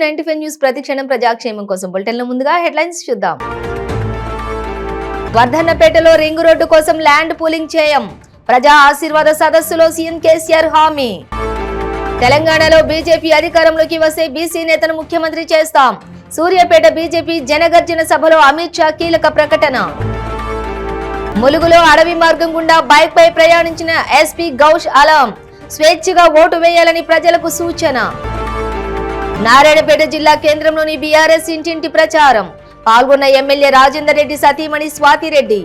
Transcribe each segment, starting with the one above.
95 news ప్రతిక్షణం ప్రజాక్షేమం కోసం బులెటిన్లో ముందుగా హెడ్లైన్స్ చూద్దాం. వర్ధన్నపేటలో రింగ్ రోడ్డు కోసం ల్యాండ్ పూలింగ్ చేయం. ప్రజా ఆశీర్వాద సదస్సులో సీఎం కేసీఆర్ హామీ. తెలంగాణలో బీజేపీ అధికారంలోకి వస్తే బీసీ నేతను ముఖ్యమంత్రి చేస్తాం. సూర్యాపేట బీజేపీ జనగర్జన సభలో అమిత్ షా కీలక ప్రకటన. ములుగులో అడవి మార్గం గుండా బైక్ పై ప్రయాణించిన ఎస్పీ గౌష్ ఆలం స్వేచ్ఛగా ఓటు వేయాలని ప్రజలకు సూచన. నారాయణపేట జిల్లా కేంద్రంలోని బీఆర్ఎస్ ఇంటింటి ప్రచారం. పాల్గొన్న ఎమ్మెల్యే రాజేందర్ రెడ్డి సతీమణి స్వాతిరెడ్డి.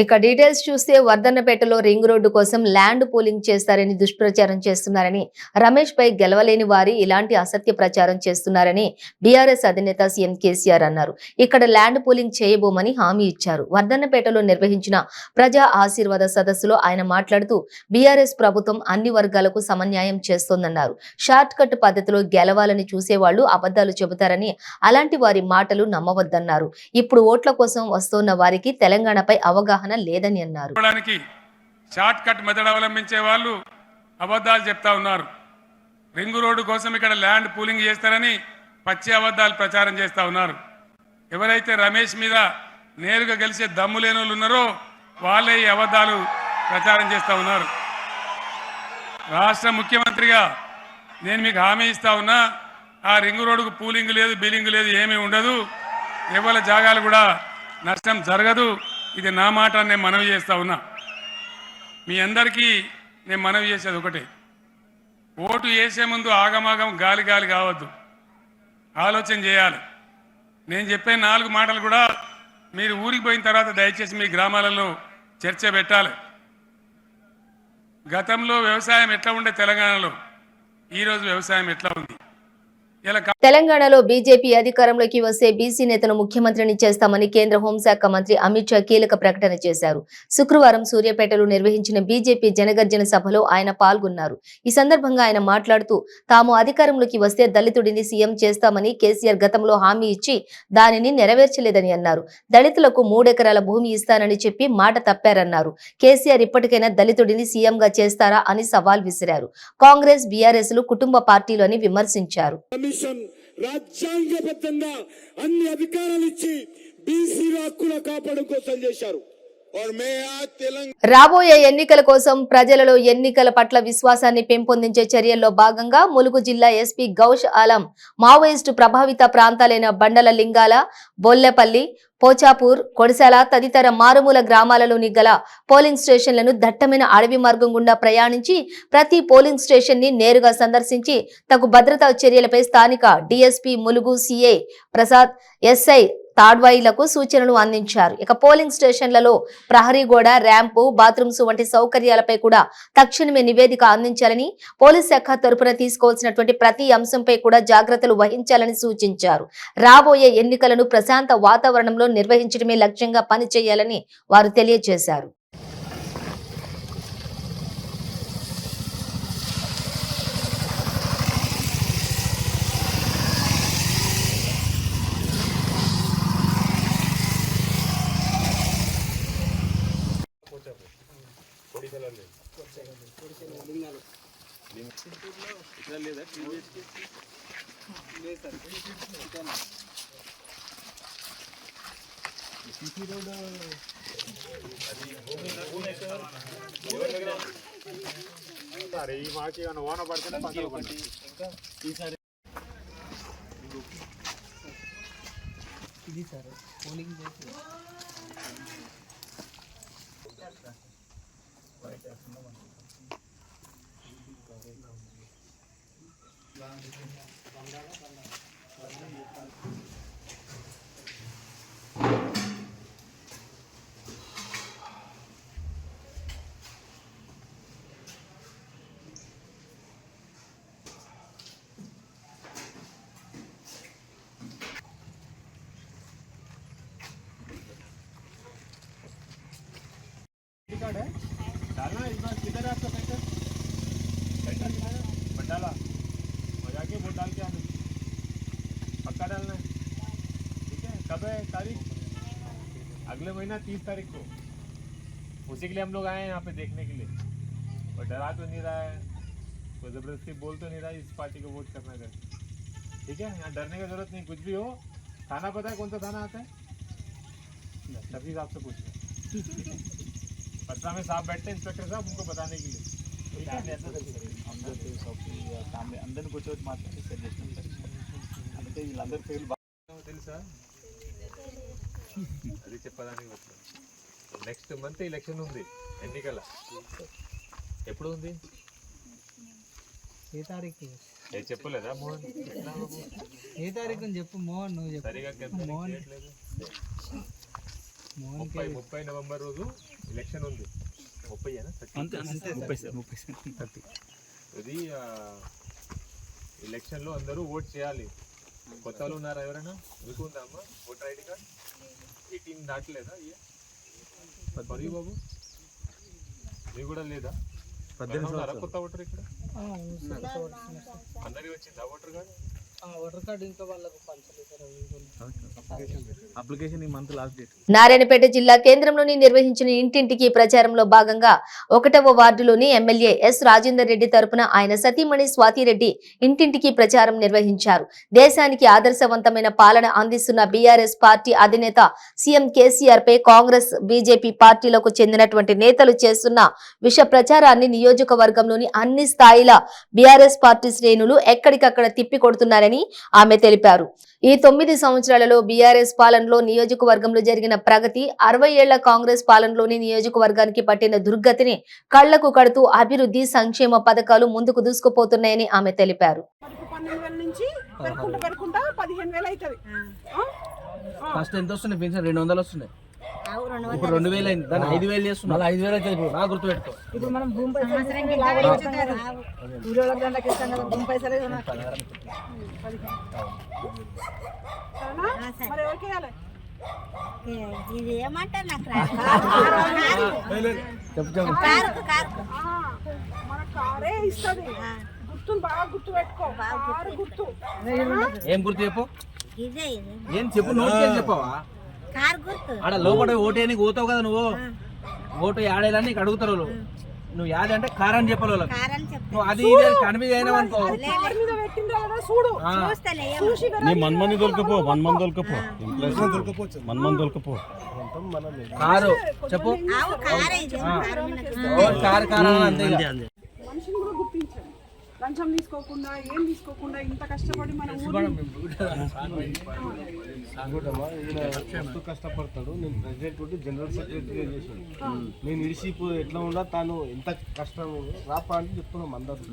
ఇక డీటెయిల్స్ చూస్తే వర్ధన్నపేటలో రింగ్ రోడ్డు కోసం ల్యాండ్ పూలింగ్ చేస్తారని దుష్ప్రచారం చేస్తున్నారని, రమేష్ పై గెలవలేని వారి ఇలాంటి అసత్య ప్రచారం చేస్తున్నారని బీఆర్ఎస్ అధినేత సీఎం కేసీఆర్ అన్నారు. ఇక్కడ ల్యాండ్ పూలింగ్ చేయబోమని హామీ ఇచ్చారు. వర్ధన్నపేటలో నిర్వహించిన ప్రజా ఆశీర్వాద సదస్సులో ఆయన మాట్లాడుతూ బీఆర్ఎస్ ప్రభుత్వం అన్ని వర్గాలకు సమన్యాయం చేస్తోందన్నారు. షార్ట్ కట్ పద్ధతిలో గెలవాలని చూసేవాళ్లు అబద్ధాలు చెబుతారని, అలాంటి వారి మాటలు నమ్మవద్దన్నారు. ఇప్పుడు ఓట్ల కోసం వస్తున్న వారికి తెలంగాణపై అవగాహన లేదని అన్నారు. షార్ట్ కట్ మెథడ్ అవలంబించే వాళ్ళు అబద్ధాలు చెప్తా ఉన్నారు. రింగు రోడ్డు కోసం ఇక్కడ ల్యాండ్ పూలింగ్ చేస్తారని పచ్చి అబద్ధాలు ప్రచారం చేస్తా ఉన్నారు. ఎవరైతే రమేష్ మీద నేరుగా గెలిచే దమ్ము లేని వాళ్ళు ఉన్నారో వాళ్ళే ఈ అబద్ధాలు ప్రచారం చేస్తా ఉన్నారు. రాష్ట్ర ముఖ్యమంత్రిగా నేను మీకు హామీ ఇస్తా ఉన్నా, ఆ రింగు రోడ్డుకు పూలింగ్ లేదు, బిల్లింగ్ లేదు, ఏమీ ఉండదు. ఎవరి జాగాలు కూడా నష్టం జరగదు. ఇది నా మాట నేను మనవి చేస్తా ఉన్నా. మీ అందరికీ నేను మనవి చేసేది ఒకటే, ఓటు వేసే ముందు ఆగమాగం గాలి గాలి కావద్దు, ఆలోచన చేయాలి. నేను చెప్పే 4 మాటలు కూడా మీరు ఊరికి పోయిన తర్వాత దయచేసి మీ గ్రామాలలో చర్చ పెట్టాలి. గతంలో వ్యవసాయం ఎట్లా ఉండే తెలంగాణలో, ఈరోజు వ్యవసాయం ఎట్లా ఉంది? తెలంగాణలో బీజేపీ అధికారంలోకి వస్తే బీసీ నేతను ముఖ్యమంత్రిని చేస్తామని కేంద్ర హోంశాఖ మంత్రి అమిత్ షా కీలక ప్రకటన చేశారు. శుక్రవారం సూర్యాపేటలో నిర్వహించిన బీజేపీ జనగర్జన సభలో ఆయన పాల్గొన్నారు. ఈ సందర్భంగా ఆయన మాట్లాడుతూ తాము అధికారంలోకి వస్తే దళితుడిని సీఎం చేస్తామని కేసీఆర్ గతంలో హామీ ఇచ్చి దానిని నెరవేర్చలేదని అన్నారు. దళితులకు 3 ఎకరాల భూమి ఇస్తానని చెప్పి మాట తప్పారన్నారు. కేసీఆర్ ఇప్పటికైనా దళితుడిని సీఎంగా చేస్తారా అని సవాల్ విసిరారు. కాంగ్రెస్, బీఆర్ఎస్ లు కుటుంబ పార్టీలు అని విమర్శించారు. రాజ్యాంగబద్ధంగా అన్ని అధికారాలు ఇచ్చి బీసీ హక్కుల కాపాడడం కోసం చేశారు. రాబోయే ఎన్నికల కోసం ప్రజలలో ఎన్నికల పట్ల విశ్వాసాన్ని పెంపొందించే చర్యల్లో భాగంగా ములుగు జిల్లా ఎస్పీ గౌష్ ఆలం మావోయిస్టు ప్రభావిత ప్రాంతాలైన బండల లింగాల, బొల్లెపల్లి, పోచాపూర్, కొడిశాల తదితర మారుమూల గ్రామాలలోని గల పోలింగ్ స్టేషన్లను దట్టమైన అడవి మార్గం గుండా ప్రయాణించి ప్రతి పోలింగ్ స్టేషన్ ని నేరుగా సందర్శించి తగు భద్రతా చర్యలపై స్థానిక DSP Mulugu CI Prasad, SI తాడ్వాయిలకు సూచనలు అందించారు. ఇక పోలింగ్ స్టేషన్లలో ప్రహరీ గోడ, ర్యాంపు, బాత్రూమ్స్ వంటి సౌకర్యాలపై కూడా తక్షణమే నివేదిక అందించాలని, పోలీస్ శాఖ తరపున తీసుకోవాల్సినటువంటి ప్రతి అంశంపై కూడా జాగ్రత్తలు వహించాలని సూచించారు. రాబోయే ఎన్నికలను ప్రశాంత వాతావరణంలో నిర్వహించడమే లక్ష్యంగా పనిచేయాలని వారు తెలియజేశారు. डालना इस बार किधर है आपका सेंटर? सेंटर किधर है? बटाला हो जाके वोट डाल के आना, पक्का डालना है, ठीक है? कब है तारीख? अगले महीना 30 तारीख को। उसी के लिए हम लोग आए हैं यहाँ पे देखने के लिए। और डरा तो नहीं रहा है, कोई ज़बरदस्ती बोल तो नहीं रहा है इस पार्टी को वोट करना है। ठीक है, यहाँ डरने की जरूरत नहीं, कुछ भी हो। थाना पता है कौन सा थाना आता है? तभी आपसे पूछ रहे। पटना में साहब बैठते हैं, इंस्पेक्टर साहब, उनको बताने के लिए। ठीक है, అందరిని కూర్చోబెట్టి మాట్లాడి సెట్ చేసినాం అంటే వీళ్ళందరి పేర్లు బాగా తెలుసా? అది చెప్పడానికి వచ్చాను. నెక్స్ట్ మంత్ ఎలక్షన్ ఉంది, ఎన్నికల. ఎప్పుడు ఉంది? ఏ తారీఖు? చెప్పలేదా మోహన్? ఏ తారీఖు చెప్పు మోహన్, నువ్వు చెప్పు. సరిగా మోహన్ 30 నవంబర్ రోజు ఎలక్షన్ ఉంది. 30 ఇది ఎలక్షన్లో అందరూ ఓట్ చేయాలి. కొత్త వాళ్ళు ఉన్నారా ఎవరైనా? మీకు ఉందా అమ్మా ఓటర్ ఐడి కార్డ్? 18 దాటలేదా? మరి బాబు మీకు కూడా లేదా? కొత్త ఓటర్ ఇక్కడ అందరికి వచ్చిందా ఓటర్ కార్డ్? ఓటర్ కార్డు ఇంకా వాళ్ళకు పంచలేదు. అప్లికేషన్ ఈ మంత్ లాస్ట్ డేట్. నారాయణపేట జిల్లా కేంద్రంలోని నిర్వహించిన ఇంటింటికి ప్రచారంలో భాగంగా 1వ వార్డులోని ఎమ్మెల్యే ఎస్ రాజేందర్ రెడ్డి తరపున ఆయన సతీమణి స్వాతిరెడ్డి ఇంటింటికి ప్రచారం నిర్వహించారు. దేశానికి ఆదర్శవంతమైన పాలన అందిస్తున్న బీఆర్ఎస్ పార్టీ అధినేత సీఎం కేసీఆర్ పై కాంగ్రెస్, బీజేపీ పార్టీలకు చెందినటువంటి నేతలు చేస్తున్న విష ప్రచారాన్ని నియోజకవర్గంలోని అన్ని స్థాయిల బీఆర్ఎస్ పార్టీ శ్రేణులు ఎక్కడికక్కడ తిప్పి కొడుతున్నారని ఆమె తెలిపారు. ఈ 9 సంవత్సరాలలో బీఆర్ఎస్ పాలనలో నియోజకవర్గంలో జరిగిన ప్రగతి, 60 ఏళ్ల కాంగ్రెస్ పాలనలోని నియోజకవర్గానికి పట్టిన దుర్గతిని కళ్లకు కడుతూ అభివృద్ధి, సంక్షేమ పథకాలు ముందుకు దూసుకుపోతున్నాయని ఆమె తెలిపారు. 12,000 నుంచి పెరుకుంటా 15,000 అవుతుంది. ఫస్ట్ ఎంత వస్తున్నాయి పెన్షన్? 200 వస్తున్నాయి. ఇప్పుడు 2,000 అయింది. దాన్ని 5,000 చేస్తున్నా. 5,000 అయితే ఇప్పుడు నా గుర్తు పెట్టుకో. ఇప్పుడు మనం భూమి పైసలు భూమి పైసలు మరి ఎవరికి వేయాలి? ఇది ఏమంటారు నాకు మన కారే ఇస్తుంది. గుర్తును బాగా గుర్తు పెట్టుకో. కారు గుర్తు. ఏం గుర్తు చెప్పు? ఇదే ఏం చెప్పు? నోట్ చెప్పవా? కారు గుర్తు. ఆడ లోపల ఓటేనికి పోతావు కదా నువ్వు. ఓటు యాడేలని నీకు అడుగుతారు. నువ్వు యాద అంటే కారని చెప్పాలి వాళ్ళకి. నువ్వు అది ఇది కనిపి అయినావు అనుకో. మన్మని దొరకపో, మన్మని దొరకపో, మన్మని దొరకపో. కారు చెప్పు. కారు కారు అంతే. మనిషిని కూడా గుర్తించాలి. లంచం తీసుకోకుండా, ఏం తీసుకోకుండా ఇంత కష్టపడి మనం కష్టపడతాడు. నేను ప్రెసిడెంట్ ఉంటే జనరల్ సెక్రటరీ చేసాను. నేను ఇడిసిపో ఎట్లా ఉన్నా తాను ఎంత కష్టం రాపా అని చెప్తున్నాం అందరు.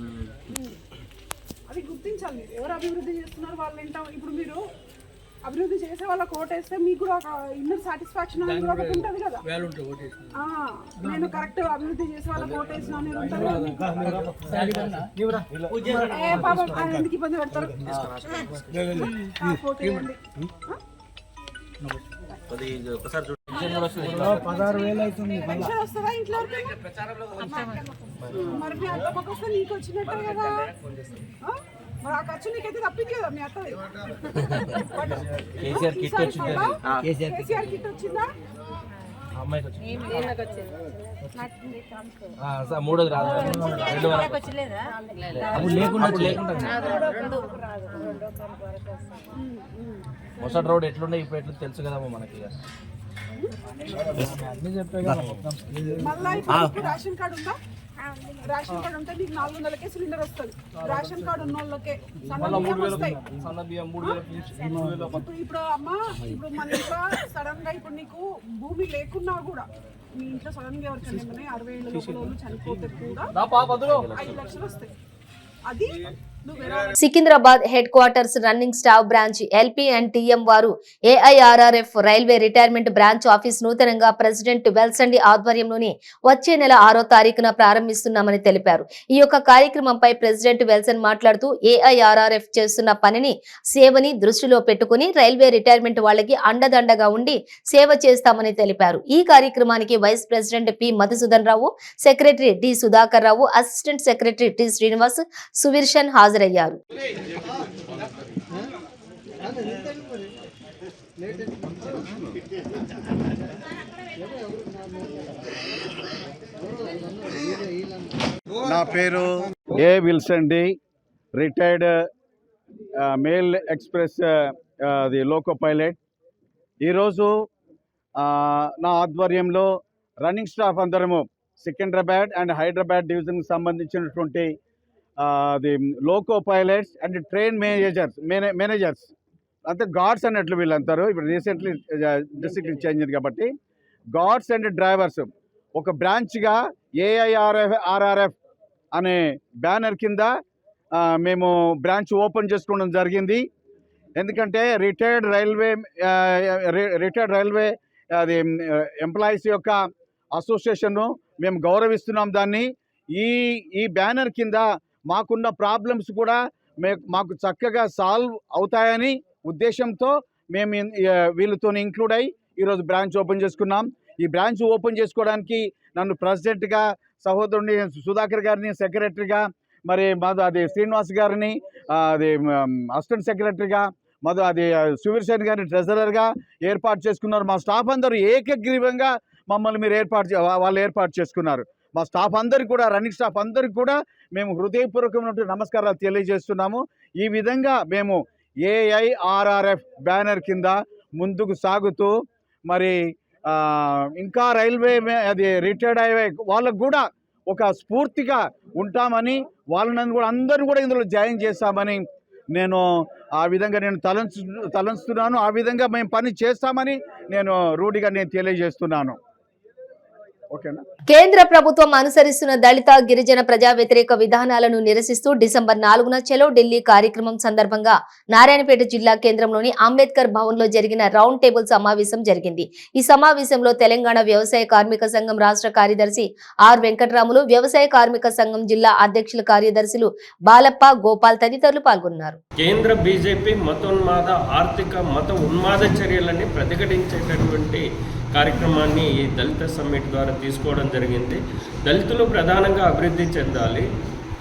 అది గుర్తించాలి. ఎవరు అభివృద్ధి చేస్తున్నారు వాళ్ళు ఏంటో. ఇప్పుడు మీరు అభివృద్ధి చేసే వాళ్ళకి ఓటేస్తే మీకు కూడా ఒక ఇన్నర్ సాటిస్ఫాక్షన్ అనేది ఒకటి ఉంటుంది కదా. నేను కరెక్ట్ అభివృద్ధి చేసే వాళ్ళకి ఓటేసిన అనేది ఉంటుంది. పాపం ఎందుకు ఇబ్బంది పెడతారు? ఫోటో ఇవ్వండి. 16,000 అవుతుంది. పెన్షన్ వస్తుందా ఇంట్లో? మరి మీ అత్తమ్మకి వస్తే నీకు వచ్చినట్టే కదా. మరి ఆ ఖర్చు నీకైతే తప్పింది కదా మీ అత్తది. కేసీఆర్ కిట్ వచ్చిందా? కేసీఆర్ కిట్ వచ్చిందా? అమ్మాయికి వచ్చింది. మూడోది రాదు. లేకుండా మొసటి రోడ్ ఎట్లుండే ఇప్పుడు ఎట్లా తెలుసు కదమ్మా మనకి. అన్ని చెప్పే మళ్ళీ రేషన్ కార్డు ఉందా? రేషన్ కార్డు ఉంటే నీకు 400కే సిలిండర్ వస్తుంది. రేషన్ కార్డు ఉన్న వాళ్ళకే సన్న బియ్యం 3,000. ఇప్పుడు అమ్మ, ఇప్పుడు మన ఇంట్లో సడన్ గా ఇప్పుడు నీకు భూమి లేకున్నా కూడా మీ ఇంట్లో సడన్ గా ఎవరికైనా 60 ఏళ్ళ లోపల చనిపోతే కూడా 5 లక్షలు వస్తాయి. అది Secunderabad head quarters running staff branch LP and TM వారు AIRRF railway retirement branch office నూతనంగా ప్రెసిడెంట్ వెల్సండి ఆధ్వర్యంలోని వచ్చే నెల 6వ తారీఖున ప్రారంభిస్తున్నామని తెలిపారు. ఈ యొక్క కార్యక్రమంపై ప్రెసిడెంట్ వెల్సన్ మాట్లాడుతూ ఏఐఆర్ఆర్ఎఫ్ చేస్తున్న పనిని, సేవని దృష్టిలో పెట్టుకుని రైల్వే రిటైర్మెంట్ వాళ్ళకి అండదండగా ఉండి సేవ చేస్తామని తెలిపారు. ఈ కార్యక్రమానికి vice president P Madhusudan Rao, secretary D Sudhakar Rao, assistant secretary T Srinivas, సువిర్షన్ హాజరయ్యారు. నా పేరు A Wilson D, retired mail express the loco pilot. ఈరోజు నా ఆధ్వర్యంలో రన్నింగ్ స్టాఫ్ అందరము సికింద్రాబాద్ అండ్ హైదరాబాద్ డివిజన్కి సంబంధించినటువంటి the loco pilots and train managers అంటే గార్డ్స్ అన్నట్లు వీళ్ళంటారు. ఇప్పుడు రీసెంట్లీ డిస్ట్రిక్ట్ చేంజ్ అయింది కాబట్టి గార్డ్స్ అండ్ డ్రైవర్స్ ఒక బ్రాంచ్గా AIRF అనే బ్యానర్ కింద మేము బ్రాంచ్ ఓపెన్ చేసుకోవడం జరిగింది. ఎందుకంటే రిటైర్డ్ రైల్వే అది ఎంప్లాయీస్ యొక్క అసోసియేషన్ను మేము గౌరవిస్తున్నాం. దాన్ని ఈ బ్యానర్ కింద మాకున్న ప్రాబ్లమ్స్ కూడా మాకు చక్కగా సాల్వ్ అవుతాయని ఉద్దేశంతో మేము వీళ్ళతో ఇంక్లూడ్ అయ్యి ఈరోజు బ్రాంచ్ ఓపెన్ చేసుకున్నాం. ఈ బ్రాంచ్ ఓపెన్ చేసుకోవడానికి నన్ను ప్రెసిడెంట్గా, సహోదరుని సుధాకర్ గారిని సెక్రటరీగా, మరి అది శ్రీనివాస్ గారిని అది అసిస్టెంట్ సెక్రటరీగా, అది సువీర్సేన్ గారిని ట్రెజరర్గా ఏర్పాటు చేసుకున్నారు. మా స్టాఫ్ అందరూ ఏకగ్రీవంగా మమ్మల్ని వాళ్ళు ఏర్పాటు చేసుకున్నారు. మా స్టాఫ్ అందరికీ కూడా, రన్నింగ్ స్టాఫ్ అందరికీ కూడా మేము హృదయపూర్వకమైనటువంటి నమస్కారాలు తెలియజేస్తున్నాము. ఈ విధంగా మేము AIRF బ్యానర్ కింద ముందుకు సాగుతూ మరి ఇంకా రైల్వే అది రిటైర్డ్ అయ్యే వాళ్ళకు కూడా ఒక స్ఫూర్తిగా ఉంటామని, వాళ్ళని కూడా అందరూ కూడా ఇందులో జాయిన్ చేస్తామని నేను ఆ విధంగా తలంచుతున్నాను. ఆ విధంగా మేము పని చేస్తామని నేను రూఢిగా తెలియజేస్తున్నాను. ఓకేనా? కేంద్ర ప్రభుత్వం అనుసరిస్తున్న దళిత గిరిజన ప్రజా వ్యతిరేక విధానాలను నిరసిస్తూ డిసెంబర్ 4న చలో ఢిల్లీ కార్యక్రమం సందర్భంగా నారాయణపేట జిల్లా కేంద్రంలోని అంబేద్కర్ భవన్ లో జరిగిన రౌండ్ టేబుల్ సమావేశం జరిగింది. ఈ సమావేశంలో తెలంగాణ వ్యవసాయ కార్మిక సంఘం రాష్ట్ర కార్యదర్శి ఆర్ వెంకటరాములు, వ్యవసాయ కార్మిక సంఘం జిల్లా అధ్యక్షుల కార్యదర్శులు బాలప్ప, గోపాల్ తదితరులు పాల్గొన్నారు. కేంద్ర బీజేపీ మతోన్మాద ఆర్థిక మత ఉన్మాద చర్యలని ప్రతిఘటించేటటువంటి కార్యక్రమాన్ని ఈ దళిత సమ్మిట్ ద్వారా తీసుకోవడం జరిగింది. దళితులు ప్రధానంగా అభివృద్ధి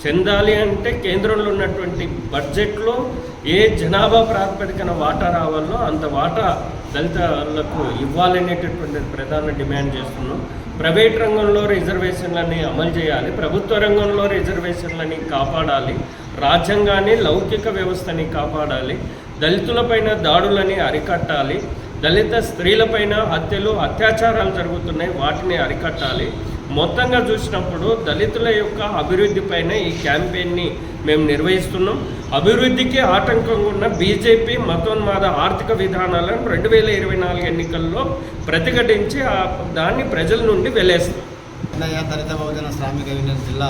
చెందాలి అంటే కేంద్రంలో ఉన్నటువంటి బడ్జెట్లో ఏ జనాభా ప్రాతిపదికన వాటా రావాలో అంత వాటా దళితులకు ఇవ్వాలనేటటువంటి ప్రధాన డిమాండ్ చేస్తున్నాం. ప్రైవేట్ రంగంలో రిజర్వేషన్లని అమలు చేయాలి, ప్రభుత్వ రంగంలో రిజర్వేషన్లని కాపాడాలి, రాజ్యాంగాన్ని, లౌకిక వ్యవస్థని కాపాడాలి, దళితులపైన దాడులని అరికట్టాలి, దళిత స్త్రీలపైన హత్యలు, అత్యాచారాలు జరుగుతున్నాయి, వాటిని అరికట్టాలి. మొత్తంగా చూసినప్పుడు దళితుల యొక్క అభివృద్ధి పైన ఈ క్యాంపెయిన్ని మేము నిర్వహిస్తున్నాం. అభివృద్ధికి ఆటంకంగా ఉన్న బీజేపీ మతోన్మాద ఆర్థిక విధానాలను 2024 ఎన్నికల్లో ప్రతిఘటించి దాన్ని ప్రజల నుండి వెలేస్తాం. దళిత బహుజన శ్రామిక యూనియన్ జిల్లా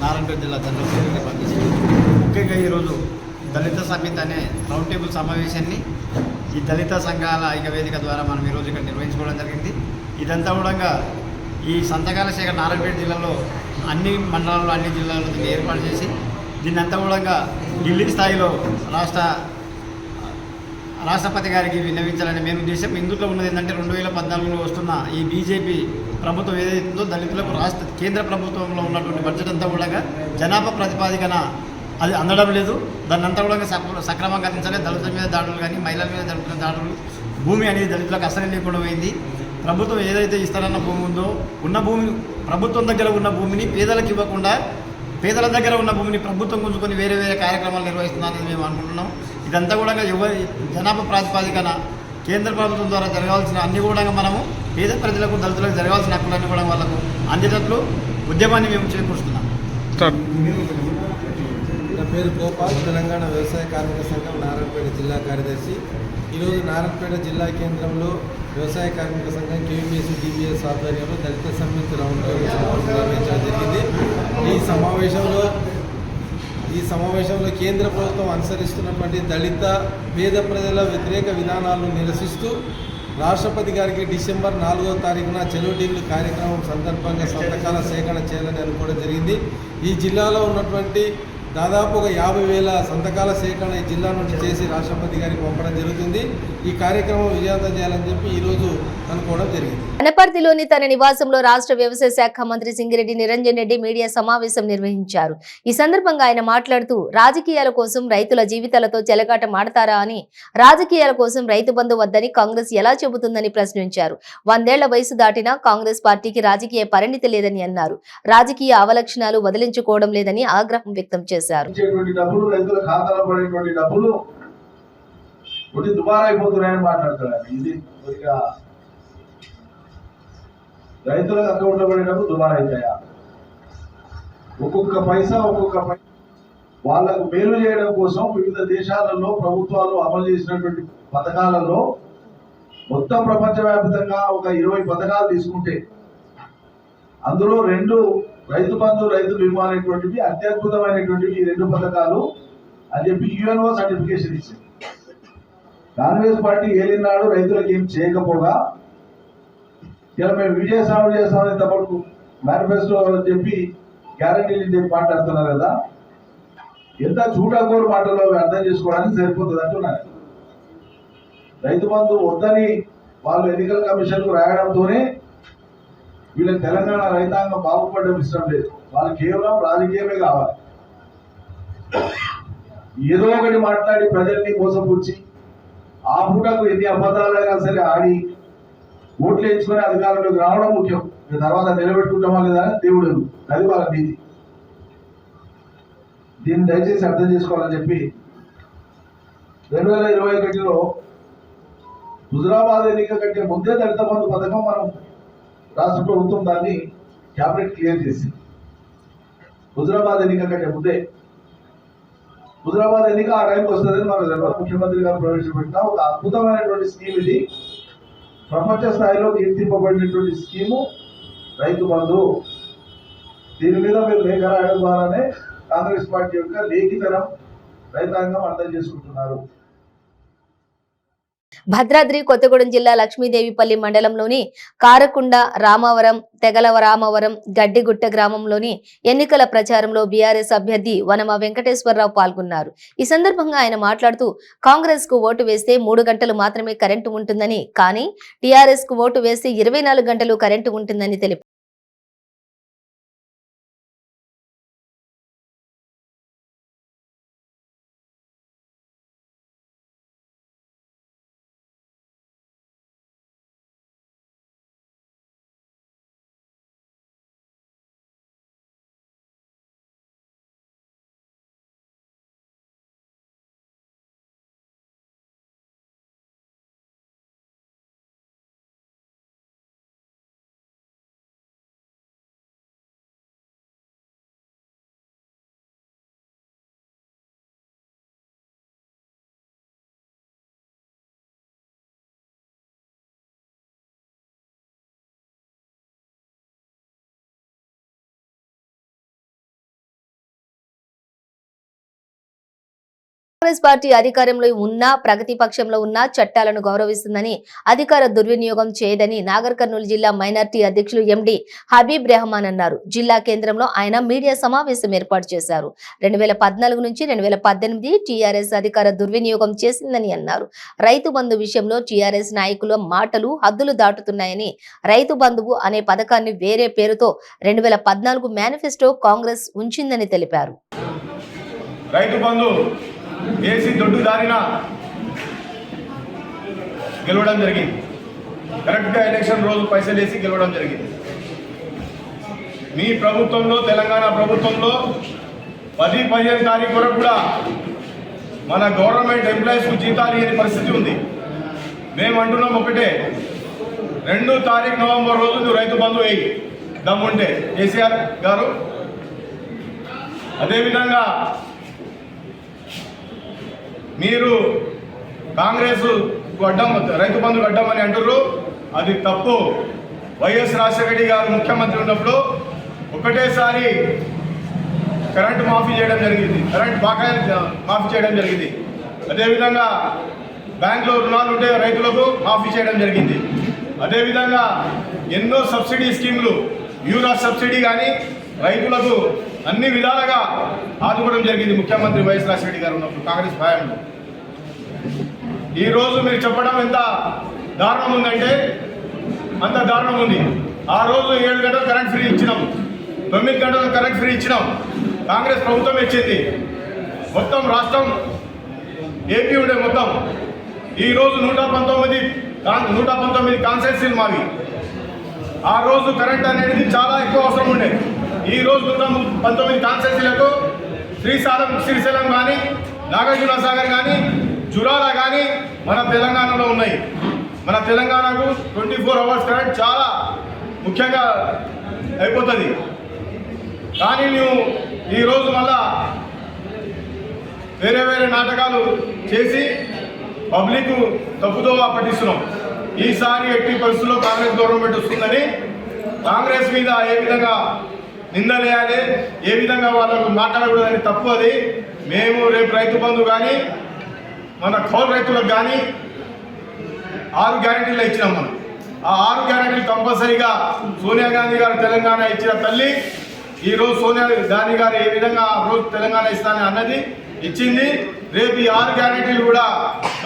నారాయణపేట జిల్లా చంద్రశేఖర్ పనిచేస్తుంది. ముఖ్యంగా ఈరోజు దళిత సమితి అనే రౌండ్ టేబుల్ సమావేశాన్ని ఈ దళిత సంఘాల ఐక్యవేదిక ద్వారా మనం ఈరోజు ఇక్కడ నిర్వహించుకోవడం జరిగింది. ఇదంతా కూడా ఈ సంతకాల సేకరణ నారాయణపేట జిల్లాలో అన్ని మండలాల్లో, అన్ని జిల్లాల్లో దీన్ని ఏర్పాటు చేసి దీన్నంతా కూడా ఢిల్లీ స్థాయిలో రాష్ట్రపతి గారికి విన్నవించాలనే మెయిన్ ఉద్దేశం. ఇందులో ఉన్నది ఏంటంటే 2014లో వస్తున్న ఈ బీజేపీ ప్రభుత్వం ఏదైతుందో దళితులకు కేంద్ర ప్రభుత్వంలో ఉన్నటువంటి బడ్జెట్ అంతా కూడా జనాభా ప్రాతిపాదికన అది అందడం లేదు. దాన్ని అంతా కూడా సక్రమంగా అందించాలి. దళితుల మీద దాడులు కానీ, మహిళల మీద జరుగుతున్న దాడులు, భూమి అనేది దళితులకు అసలు లేకుండా పోయింది. ప్రభుత్వం ఏదైతే ఇస్తారన్న భూమి ఉందో, ఉన్న భూమి ప్రభుత్వం దగ్గర ఉన్న భూమిని పేదలకు ఇవ్వకుండా పేదల దగ్గర ఉన్న భూమిని ప్రభుత్వం గుంజుకొని వేరే కార్యక్రమాలు నిర్వహిస్తున్నారని మేము అనుకుంటున్నాం. ఇదంతా కూడా జనాభా ప్రాతిపాదికన కేంద్ర ప్రభుత్వం ద్వారా జరగాల్సిన అన్ని కూడా మనము పేద ప్రజలకు, దళితులకు జరగాల్సిన హక్కులన్నీ కూడా వాళ్ళకు అందేటట్లు ఉద్యమాన్ని మేము చేకూరుస్తున్నాం. నా పేరు గోపాల్, తెలంగాణ వ్యవసాయ కార్మిక సంఘం నారాయణపేట జిల్లా కార్యదర్శి. ఈరోజు నారాయణపేట జిల్లా కేంద్రంలో వ్యవసాయ కార్మిక సంఘం KVPSC DBS ఆధ్వర్యంలో దళిత సమ్మిట్ రౌండ్ టేబుల్ సమావేశం నిర్వహించడం జరిగింది. ఈ సమావేశంలో కేంద్ర ప్రభుత్వం అనుసరిస్తున్నటువంటి దళిత పేద ప్రజల వ్యతిరేక విధానాలను నిరసిస్తూ రాష్ట్రపతి గారికి డిసెంబర్ 4వ తారీఖున చలో ఢిల్లీ కార్యక్రమం సందర్భంగా సంతకాల సేకరణ చేయాలని అనుకోవడం జరిగింది. ఈ జిల్లాలో ఉన్నటువంటి దాదాపు 50,000 సంతకాల సేకరణ ఈ జిల్లా నుంచి చేసి రాష్ట్రపతి గారికి పంపడం జరుగుతుంది. ఈ కార్యక్రమం విజయవంతం చేయాలని చెప్పి ఈరోజు అనుకోవడం జరిగింది. అనపర్తిలోని తన నివాసంలో రాష్ట్ర వ్యవసాయ శాఖ మంత్రి సింగిరెడ్డి నిరంజన్ రెడ్డి మీడియా సమావేశం నిర్వహించారు. ఈ సందర్భంగా ఆయన మాట్లాడుతూ రాజకీయాల కోసం రైతుల జీవితాలతో చెలగాట మాడతారా అని, రాజకీయాల కోసం రైతు బంధు వద్దని కాంగ్రెస్ ఎలా చెబుతుందని ప్రశ్నించారు. 100 ఏళ్ల వయసు దాటినా కాంగ్రెస్ పార్టీకి రాజకీయ పరిణితి లేదని అన్నారు. రాజకీయ అవలక్షణాలు వదిలించుకోవడం లేదని ఆగ్రహం వ్యక్తం చేశారు. చేశారు. డబ్బులు రైతుల ఖాతాలో పడేటువంటి డబ్బులు ఒకటి దుబారా అయిపోతున్నాయని మాట్లాడుతున్నారు. ఇది కొద్దిగా రైతులకు అకౌంట్లో పడే డబ్బులు దుబారా అవుతాయా? ఒక్కొక్క పైసా వాళ్లకు మేలు చేయడం కోసం వివిధ దేశాలలో ప్రభుత్వాలు అమలు చేసినటువంటి పథకాలలో మొత్తం ప్రపంచవ్యాప్తంగా ఒక 20 పథకాలు తీసుకుంటే అందులో 2 రైతు బంధు రైతు బీమా అనేటువంటివి అత్యద్భుతమైనటువంటివి. ఈ 2 పథకాలు అని చెప్పి యుఎన్ఓ సర్టిఫికేషన్ ఇచ్చింది. కాంగ్రెస్ పార్టీ ఏలినాడు రైతులకు ఏం చేయకపోగా ఇలా మేము విజయ సాగు చేస్తామని తప్పకు మేనిఫెస్టో అని చెప్పి గ్యారంటీలు చెప్పి మాట్లాడుతున్నారు కదా. ఎంత చూడకూరు మాటలో అర్థం చేసుకోవడానికి సరిపోతుంది అంటున్నారు. రైతు బంధు వద్దని వాళ్ళు ఎన్నికల కమిషన్ కు రాయడంతోనే వీళ్ళకి తెలంగాణ రైతాంగం బాగుపడడం ఇష్టం లేదు. వాళ్ళు కేవలం రాజకీయమే కావాలి. ఏదో ఒకటి మాట్లాడి ప్రజల్ని మోసపుచ్చి ఆ పూటకు ఎన్ని అబద్ధాలైనా సరే ఆడి ఓట్లు వేయించుకొని అధికారంలోకి రావడం ముఖ్యం. తర్వాత నిలబెట్టుకుంటామా లేదా అని దేవుడు, అది వాళ్ళ నీతి. దీన్ని దయచేసి అర్థం చేసుకోవాలని చెప్పి 2021లో హుజురాబాద్ ఎన్నిక కంటే ముందే దళిత బంధు పథకం మనం రాష్ట్ర ప్రభుత్వం దాన్ని క్యాబినెట్ క్లియర్ చేసింది. హుజురాబాద్ ఎన్నిక కంటే ముందే. హుజురాబాద్ ఎన్నిక ఆ టైంకి వస్తుందని మనకు ముఖ్యమంత్రి గారు ప్రవేశపెట్టిన ఒక అద్భుతమైనటువంటి స్కీమ్ ఇది. ప్రపంచ స్థాయిలో కీర్తింపబడినటువంటి స్కీము రైతు బంధు. దీని మీద మీరు లేఖ రాయడం ద్వారానే కాంగ్రెస్ పార్టీ యొక్క లేఖితనం రైతాంగం అర్థం చేసుకుంటున్నారు. భద్రాద్రి కొత్తగూడెం జిల్లా లక్ష్మీదేవిపల్లి మండలంలోని కారకుండ, రామవరం, తెగలవ రామవరం, గడ్డిగుట్ట గ్రామంలోని ఎన్నికల ప్రచారంలో బీఆర్ఎస్ అభ్యర్థి వనమ వెంకటేశ్వరరావు పాల్గొన్నారు. ఈ సందర్భంగా ఆయన మాట్లాడుతూ కాంగ్రెస్ కు ఓటు వేస్తే 3 గంటలు మాత్రమే కరెంటు ఉంటుందని, కానీ టీఆర్ఎస్ కు ఓటు వేస్తే 24 గంటలు కరెంటు ఉంటుందని తెలిపారు. కాంగ్రెస్ పార్టీ అధికారంలో ఉన్నా, ప్రగతి పక్షంలో ఉన్నా చట్టాలను గౌరవిస్తుందని, అధికార దుర్వినియోగం చేయదని నాగర్ కర్నూలు జిల్లా మైనార్టీ అధ్యక్షులు ఎండి హబీబ్ రెహమాన్ అన్నారు. జిల్లా కేంద్రంలో ఆయన మీడియా సమావేశం ఏర్పాటు చేశారు. 2014 నుంచి 2018 టీఆర్ఎస్ అధికార దుర్వినియోగం చేసిందని అన్నారు. రైతు బంధు విషయంలో టీఆర్ఎస్ నాయకుల మాటలు హద్దులు దాటుతున్నాయని, రైతు బంధువు అనే పథకాన్ని వేరే పేరుతో 2014 మేనిఫెస్టో కాంగ్రెస్ ఉంచిందని తెలిపారు. రైతు బంధు వేసి దొడ్డు దారిన గెలవడం జరిగింది. కరెక్ట్గా ఎలక్షన్ రోజు పైసలు వేసి గెలవడం జరిగింది. మీ ప్రభుత్వంలో, తెలంగాణ ప్రభుత్వంలో 10-15 తారీఖు వరకు కూడా మన గవర్నమెంట్ ఎంప్లాయీస్కు జీతాలు ఇవ్వని పరిస్థితి ఉంది. మేము అంటున్నాం ఒకటే, 2 తారీఖు నవంబర్ రోజు నువ్వు రైతు బంధు వేయి దమ్ముంటే కేసీఆర్ గారు. అదేవిధంగా మీరు కాంగ్రెస్ అడ్డం, రైతు బంధుకు అడ్డమని అంటున్నారు. అది తప్పు. వైఎస్ రాజశేఖర రెడ్డి గారు ముఖ్యమంత్రి ఉన్నప్పుడు ఒకటేసారి కరెంటు మాఫీ చేయడం జరిగింది, కరెంటు బకాయిలు మాఫీ చేయడం జరిగింది. అదేవిధంగా బ్యాంకులో రుణాలు ఉంటే రైతులకు మాఫీ చేయడం జరిగింది. అదేవిధంగా ఎన్నో సబ్సిడీ స్కీములు, యూరియా సబ్సిడీ కానీ రైతులకు అన్ని విధాలుగా ఆదుకోవడం జరిగింది ముఖ్యమంత్రి వైఎస్ రాజశేఖర రెడ్డి గారు ఉన్నప్పుడు కాంగ్రెస్ హయాంలో. ఈరోజు మీరు చెప్పడం ఎంత దారుణం ఉందంటే అంత దారుణం ఉంది. ఆ రోజు 7 గంటలు కరెంట్ ఫ్రీ ఇచ్చినాం, 9 గంటలు కరెంట్ ఫ్రీ ఇచ్చినాం. కాంగ్రెస్ ప్రభుత్వం ఇచ్చింది. మొత్తం రాష్ట్రం ఏపీ ఉండే మొత్తం. ఈరోజు 119 కాన్స్టిట్యూన్సీలు మావి. ఆ రోజు కరెంట్ అనేది చాలా ఎక్కువ అవసరం ఉండే. ఈరోజు 119 కాన్స్టిట్యూన్సీలకు శ్రీశైలం కానీ, నాగార్జున సాగర్ కానీ, జురాల కానీ మన తెలంగాణలో ఉన్నాయి. మన తెలంగాణకు 24 అవర్స్ కరెంట్ చాలా ముఖ్యంగా అయిపోతుంది. కానీ నువ్వు ఈరోజు మళ్ళా వేరే నాటకాలు చేసి పబ్లిక్ తప్పుదోవ పట్టిస్తున్నాం. ఈసారి ఎట్టి పరిస్థితుల్లో కాంగ్రెస్ గవర్నమెంట్ వస్తుందని కాంగ్రెస్ మీద ఏ విధంగా నిందలేయాలి, ఏ విధంగా వాళ్ళకు మాట్లాడకూడదని తప్పు అది. మేము రేపు రైతు బంధు కానీ మన కౌలు రైతులకు కానీ 6 గ్యారెంటీలు ఇచ్చినాం. మనం ఆ 6 గ్యారెంటీలు కంపల్సరీగా సోనియా గాంధీ గారు తెలంగాణ ఇచ్చిన తల్లి. ఈరోజు సోనియా గాంధీ గారు ఏ విధంగా రోజు తెలంగాణ ఇస్తానని అన్నది ఇచ్చింది. రేపు ఈ 6 గ్యారెంటీలు కూడా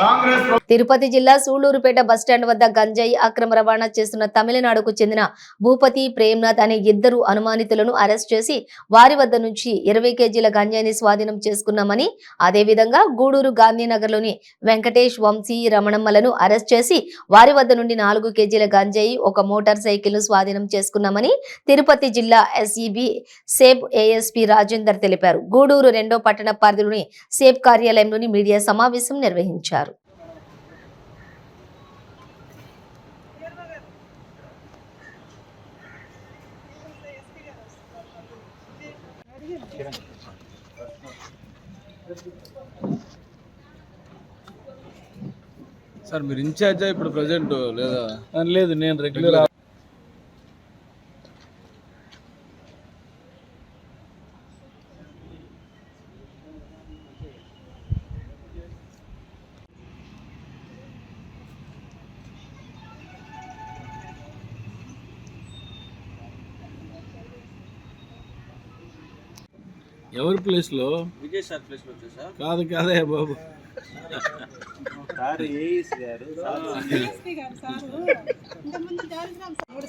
కాంగ్రెస్. తిరుపతి జిల్లా సూళ్లూరుపేట బస్టాండ్ వద్ద గంజాయి అక్రమ రవాణా చేస్తున్న తమిళనాడుకు చెందిన భూపతి, ప్రేమ్నాథ్ అనే 2 అనుమానితులను అరెస్ట్ చేసి వారి వద్ద నుంచి 20 కేజీల గంజాయిని స్వాధీనం చేసుకున్నామని, అదేవిధంగా గూడూరు గాంధీనగర్లోని వెంకటేష్, వంశీ, రమణమ్మలను అరెస్ట్ చేసి వారి వద్ద నుండి 4 కేజీల గంజాయి, 1 మోటార్ సైకిల్ ను స్వాధీనం చేసుకున్నామని తిరుపతి జిల్లా ఎస్ఈబి సేబ్ ఏఎస్పీ రాజేందర్ తెలిపారు. గూడూరు 2వ పట్టణ పరిధిలోని సేబ్ కార్యాలయంలోని మీడియా సమావేశం నిర్వహించారు. సార్ మీరు ఇన్ఛార్జా ఇప్పుడు ప్రజెంట్ లేదా? లేదు, నేను రెగ్యులర్. ఎవరి ప్లేస్ లో? విజయ్ సార్ ప్లేస్ లో వచ్చా సార్? కాదే బాబు, సార్ ఏఎస్పీ గారు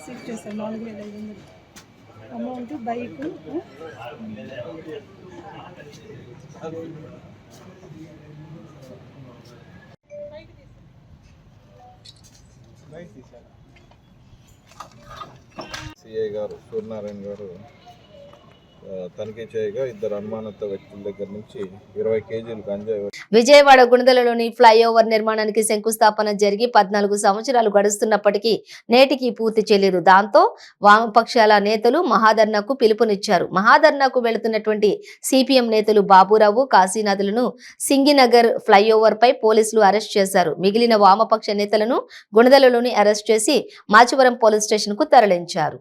సీట్ చేశారు. 4,500 అమౌంట్, బైక్. సిఐ గారు సూర్యనారాయణ గారు తనిఖీ చేయగా 2 అనుమానిత వ్యక్తుల దగ్గర నుంచి 20 కేజీలు గంజాయి. విజయవాడ గుణదలలోని ఫ్లైఓవర్ నిర్మాణానికి శంకుస్థాపన జరిగి 14 సంవత్సరాలు గడుస్తున్నప్పటికీ నేటికి పూర్తి చేయలేదు. దాంతో వామపక్షాల నేతలు మహాధర్నాకు పిలుపునిచ్చారు. మహాధర్నాకు వెళుతున్నటువంటి సిపిఎం నేతలు బాబురావు, కాశీనాథులను సింగినగర్ ఫ్లైఓవర్ పై పోలీసులు అరెస్ట్ చేశారు. మిగిలిన వామపక్ష నేతలను గుణదలలోని అరెస్ట్ చేసి మాచవరం పోలీస్ స్టేషన్ కు తరలించారు.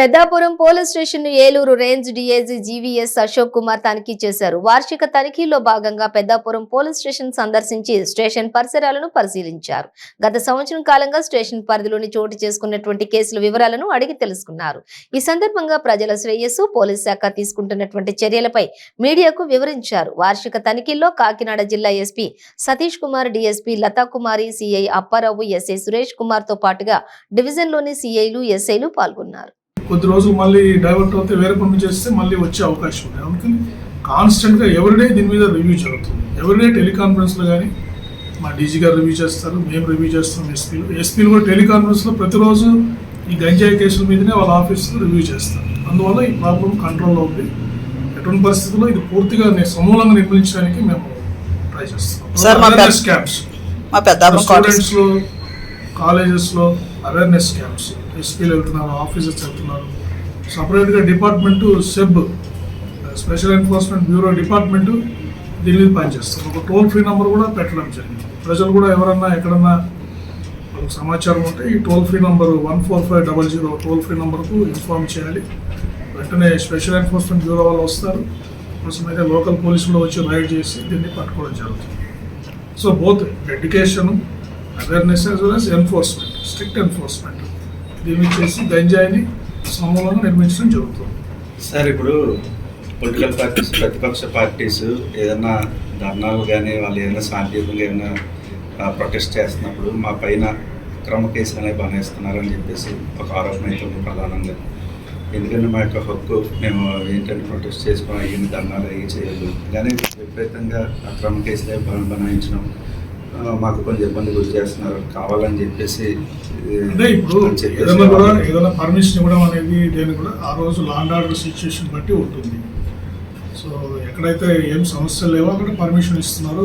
పెద్దాపురం పోలీస్ స్టేషన్ ను Eluru range DIG GVS Ashok Kumar తనిఖీ చేశారు. వార్షిక తనిఖీలో భాగంగా పెద్దాపురం పోలీస్ స్టేషన్ సందర్శించి స్టేషన్ పరిసరాలను పరిశీలించారు. గత సంవత్సరం కాలంగా స్టేషన్ పరిధిలోని చోటు చేసుకున్నటువంటి కేసుల వివరాలను అడిగి తెలుసుకున్నారు. ఈ సందర్భంగా ప్రజల శ్రేయస్సు, పోలీస్ శాఖ తీసుకుంటున్నటువంటి చర్యలపై మీడియాకు వివరించారు. వార్షిక తనిఖీల్లో కాకినాడ జిల్లా ఎస్పీ సతీష్ కుమార్, డీఎస్పీ లతా కుమారి, సిఐ అప్పారావు, ఎస్ఐ సురేష్ కుమార్ తో పాటుగా డివిజన్లోని సిఐలు, ఎస్ఐలు పాల్గొన్నారు. కొద్ది రోజులు మళ్ళీ డైవర్ట్ అవుతే వేరే పనులు చేస్తే మళ్ళీ వచ్చే అవకాశం ఉంది. అందుకని కాన్స్టెంట్గా ఎవ్రీడే దీని మీద రివ్యూ జరుగుతుంది. ఎవ్రీడే టెలికాన్ఫరెన్స్లో కానీ మా డీజీ గారు రివ్యూ చేస్తారు, మేము రివ్యూ చేస్తాం. ఎస్పీలు కూడా టెలికాన్ఫరెన్స్లో ప్రతిరోజు ఈ గంజాయి కేసుల మీదనే వాళ్ళ ఆఫీస్లో రివ్యూ చేస్తారు. అందువల్ల ఈ ప్రాబ్లం కంట్రోల్లో ఉంది. ఎటువంటి పరిస్థితుల్లో ఇది పూర్తిగా సమూలంగా నిర్మించడానికి మేము ట్రై సార్, మా చేస్తాం. క్యాంప్స్ స్టూడెంట్స్లో, కాలేజెస్లో అవేర్నెస్ క్యాంప్స్, ఎస్పీలు వెళ్తున్నారు, ఆఫీసర్స్ వెళ్తున్నారు. సపరేట్గా department SEB, special enforcement bureau department దీని మీద పనిచేస్తారు. ఒక టోల్ ఫ్రీ నెంబర్ కూడా పెట్టడం జరిగింది. ప్రజలు కూడా ఎవరన్నా ఎక్కడన్నా వాళ్ళకి సమాచారం ఉంటే ఈ toll free number 14500 toll free నెంబర్కు ఇన్ఫార్మ్ చేయాలి. వెంటనే స్పెషల్ ఎన్ఫోర్స్మెంట్ బ్యూరో వాళ్ళు వస్తారు. కోసమైతే లోకల్ పోలీసులు వచ్చి రైడ్ చేసి దీన్ని పట్టుకోవడం జరుగుతుంది. So both education, awareness as well as enforcement, strict enforcement దీన్ని చేసి గంజాయిని సమూలంగా నిర్మించడం జరుగుతుంది. సార్, ఇప్పుడు పొలిటికల్ పార్టీస్, ప్రతిపక్ష పార్టీస్ ఏదైనా ధర్నాలు కానీ వాళ్ళు ఏదైనా శాంతియుతంగా ఏమైనా ప్రొటెస్ట్ చేస్తున్నప్పుడు మా పైన అక్రమ కేసులు అనేవి బనేస్తున్నారని చెప్పేసి ఒక ఆరోపణ అయితే ఉంది ప్రధానంగా. ఎందుకంటే మా యొక్క హక్కు, మేము ఏంటంటే ప్రొటెస్ట్ చేసుకుని అయ్యింది, ధర్నాలు అయ్యి చేయలేదు, కానీ విపరీతంగా అక్రమ కేసులే బనాయించడం, మాకు కొంచెం ఇబ్బంది గురి చేస్తున్నారు కావాలని చెప్పేసి. అంటే ఇప్పుడు ఏదైనా పర్మిషన్ ఇవ్వడం అనేది దేని కూడా ఆ రోజు లా అండ్ ఆర్డర్ సిచ్యుయేషన్ బట్టి ఉంటుంది. సో ఎక్కడైతే ఏం సమస్యలు లేవో అక్కడ పర్మిషన్ ఇస్తున్నారు,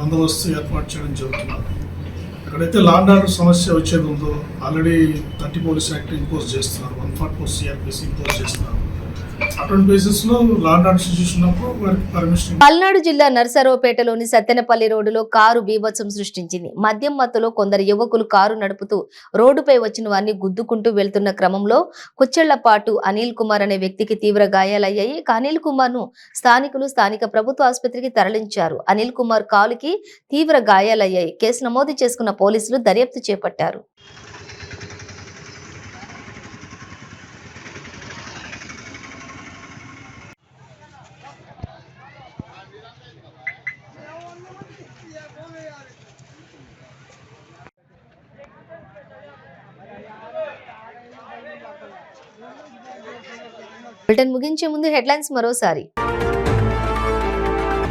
బందోబస్తు ఏర్పాటు చేయడం జరుగుతున్నారు. ఎక్కడైతే లా అండ్ ఆర్డర్ సమస్య వచ్చేది ఉందో ఆల్రెడీ 30 పోలీస్ యాక్ట్ ఇంపోజ్ చేస్తున్నారు, 144 CRPC ఇంపోజ్ చేస్తున్నారు. అటువంటి బేసిస్లో లా అండ్ ఆర్డర్ సిచ్యుయేషన్ ఉన్నప్పుడు వారికి పర్మిషన్. పల్నాడు జిల్లా నర్సరావుపేటలోని సత్తెనపల్లి రోడ్డులో కారు బీభత్సం సృష్టించింది. మద్యం మత్తులో కొందరు యువకులు కారు నడుపుతూ రోడ్డుపై వచ్చిన వారిని గుద్దుకుంటూ వెళ్తున్న క్రమంలో కుచ్చెళ్లపాటు అనిల్ కుమార్ అనే వ్యక్తికి తీవ్ర గాయాలయ్యాయి. అనిల్ కుమార్ ను స్థానికులు స్థానిక ప్రభుత్వ ఆసుపత్రికి తరలించారు. అనిల్ కుమార్ కాలుకి తీవ్ర గాయాలయ్యాయి. కేసు నమోదు చేసుకున్న పోలీసులు దర్యాప్తు చేపట్టారు. బులెటిన్ ముగించే ముందు హెడ్లైన్స్ మరోసారి.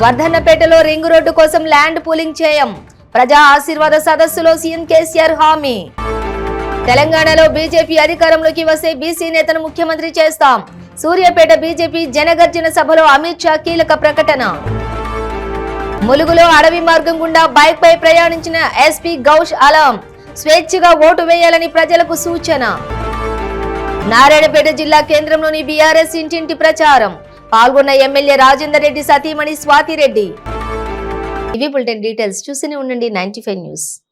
వర్ధన్నపేటలో రింగ్ రోడ్డు కోసం ల్యాండ్ పూలింగ్ చేయం. ప్రజా ఆశీర్వాద సదస్సులో సీఎం కేసీఆర్ హామీ. తెలంగాణలో బీజేపీ అధికారంలోకి వస్తే బీసీ నేతను ముఖ్యమంత్రి చేస్తాం. సూర్యాపేట బీజేపీ జనగర్జన సభలో అమిత్ షా కీలక ప్రకటన. ములుగులో అడవి మార్గం గుండా బైక్ పై ప్రయాణించిన ఎస్పీ గౌష్ ఆలం. స్వేచ్ఛగా ఓటు వేయాలని ప్రజలకు సూచన. నారాయణపేట జిల్లా కేంద్రంలోని బీఆర్ఎస్ ఇంటింటి ప్రచారం. పాల్గొన్న ఎమ్మెల్యే రాజేందర్ రెడ్డి సతీమణి స్వాతిరెడ్డి. ఇవి బులెటిన్ డీటెయిల్స్. చూస్తూనే ఉండండి 95 న్యూస్.